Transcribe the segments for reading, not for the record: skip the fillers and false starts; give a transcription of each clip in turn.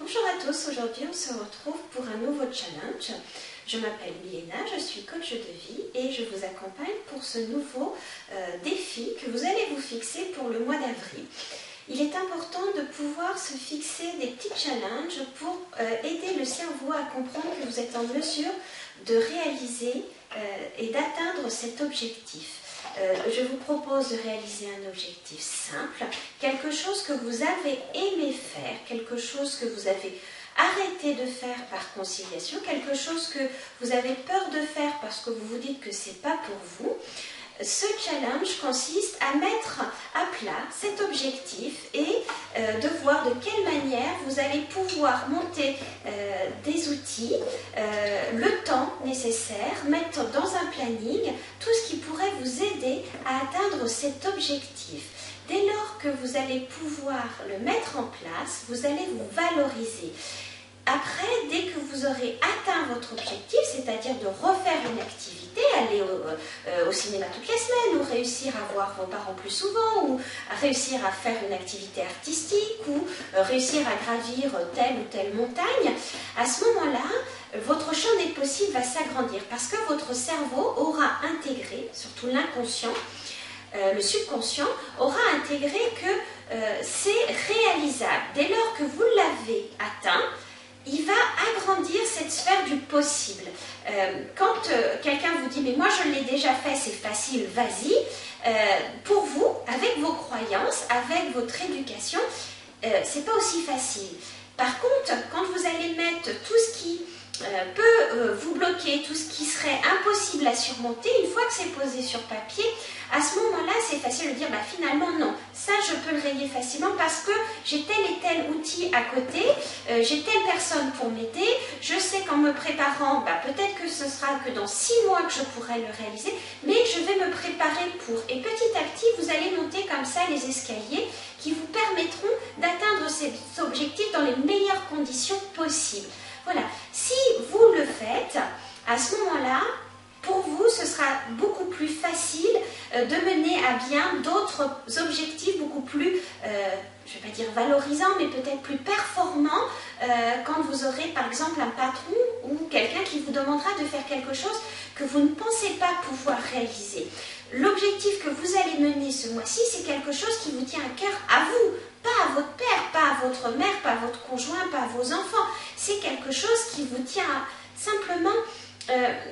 Bonjour à tous, aujourd'hui on se retrouve pour un nouveau challenge. Je m'appelle Milena, je suis coach de vie et je vous accompagne pour ce nouveau défi que vous allez vous fixer pour le mois d'avril. Il est important de pouvoir se fixer des petits challenges pour aider le cerveau à comprendre que vous êtes en mesure de réaliser et d'atteindre cet objectif. Je vous propose de réaliser un objectif simple, quelque chose que vous avez aimé faire, quelque chose que vous avez arrêté de faire par conciliation, quelque chose que vous avez peur de faire parce que vous vous dites que ce n'est pas pour vous. Ce challenge consiste à mettre à plat cet objectif et de voir de quelle manière vous allez pouvoir monter des outils, le temps nécessaire, mettre dans un planning tout ce qui pourrait vous aider à atteindre cet objectif. Dès lors que vous allez pouvoir le mettre en place, vous allez vous valoriser. Après, dès que vous aurez atteint votre objectif, c'est-à-dire de refaire une activité, aller au cinéma toutes les semaines, ou réussir à voir vos parents plus souvent, ou réussir à faire une activité artistique, ou réussir à gravir telle ou telle montagne, à ce moment-là, votre champ des possibles va s'agrandir parce que votre cerveau aura intégré, surtout l'inconscient, le subconscient aura intégré que c'est réalisable. Dès lors que vous l'avez atteint, il va agrandir cette sphère du possible. Quand quelqu'un vous dit « mais moi je l'ai déjà fait, c'est facile, vas-y », pour vous, avec vos croyances, avec votre éducation, c'est pas aussi facile. Par contre, quand vous allez mettre tout ce qui peut vous bloquer, tout ce qui serait impossible à surmonter, une fois que c'est posé sur papier, à ce moment-là, c'est facile de dire bah, finalement non, ça je peux le rayer facilement parce que j'ai tel et tel outil à côté, j'ai telle personne pour m'aider, je sais qu'en me préparant, bah, peut-être que ce sera que dans 6 mois que je pourrai le réaliser, mais je vais me préparer pour. Et petit à petit, vous allez monter comme ça les escaliers qui vous permettront d'atteindre ces objectifs dans les meilleures conditions possibles. Voilà, si vous le faites, à ce moment-là, pour vous, ce sera beaucoup plus facile de mener à bien d'autres objectifs beaucoup plus, je ne vais pas dire valorisants, mais peut-être plus performants quand vous aurez par exemple un patron ou quelqu'un qui vous demandera de faire quelque chose que vous ne pensez pas pouvoir réaliser. L'objectif que vous allez mener ce mois-ci, c'est quelque chose qui vous tient à cœur à vous, pas à votre père, pas à votre mère, pas à votre conjoint, pas à vos enfants. C'est quelque chose qui vous tient à simplement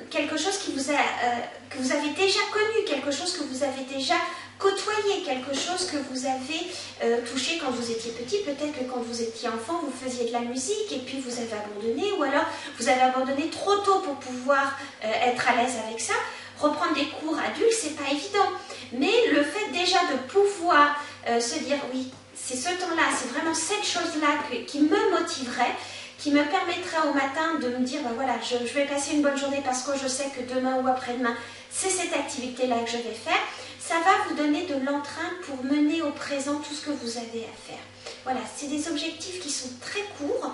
quelque chose que vous avez déjà connu, quelque chose que vous avez déjà côtoyé, quelque chose que vous avez touché quand vous étiez petit. Peut-être que quand vous étiez enfant, vous faisiez de la musique et puis vous avez abandonné, ou alors vous avez abandonné trop tôt pour pouvoir être à l'aise avec ça. Reprendre des cours adultes, c'est pas évident. Mais le fait déjà de pouvoir se dire oui, c'est ce temps-là, c'est vraiment cette chose-là qui me motiverait, qui me permettra au matin de me dire, ben voilà, je vais passer une bonne journée parce que je sais que demain ou après-demain, c'est cette activité-là que je vais faire. Ça va vous donner de l'entrain pour mener au présent tout ce que vous avez à faire. Voilà, c'est des objectifs qui sont très courts,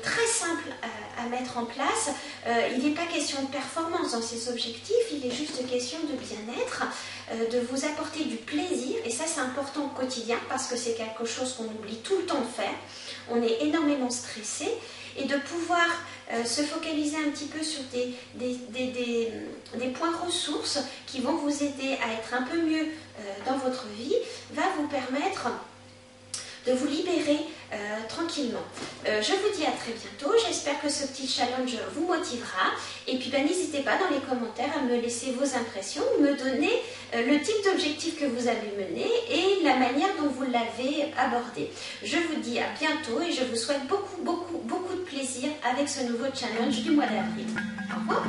très simples à mettre en place. Il n'est pas question de performance dans ces objectifs, il est juste question de bien-être, de vous apporter du plaisir. Et ça, c'est important au quotidien parce que c'est quelque chose qu'on oublie tout le temps de faire. On est énormément stressé. Et de pouvoir se focaliser un petit peu sur des points ressources qui vont vous aider à être un peu mieux dans votre vie, va vous permettre de vous libérer tranquillement. Je vous dis à très bientôt, j'espère que ce petit challenge vous motivera et puis n'hésitez pas dans les commentaires à me laisser vos impressions, me donner le type d'objectif que vous avez mené et la manière dont vous l'avez abordé. Je vous dis à bientôt et je vous souhaite beaucoup de plaisir avec ce nouveau challenge du mois d'avril. Au revoir.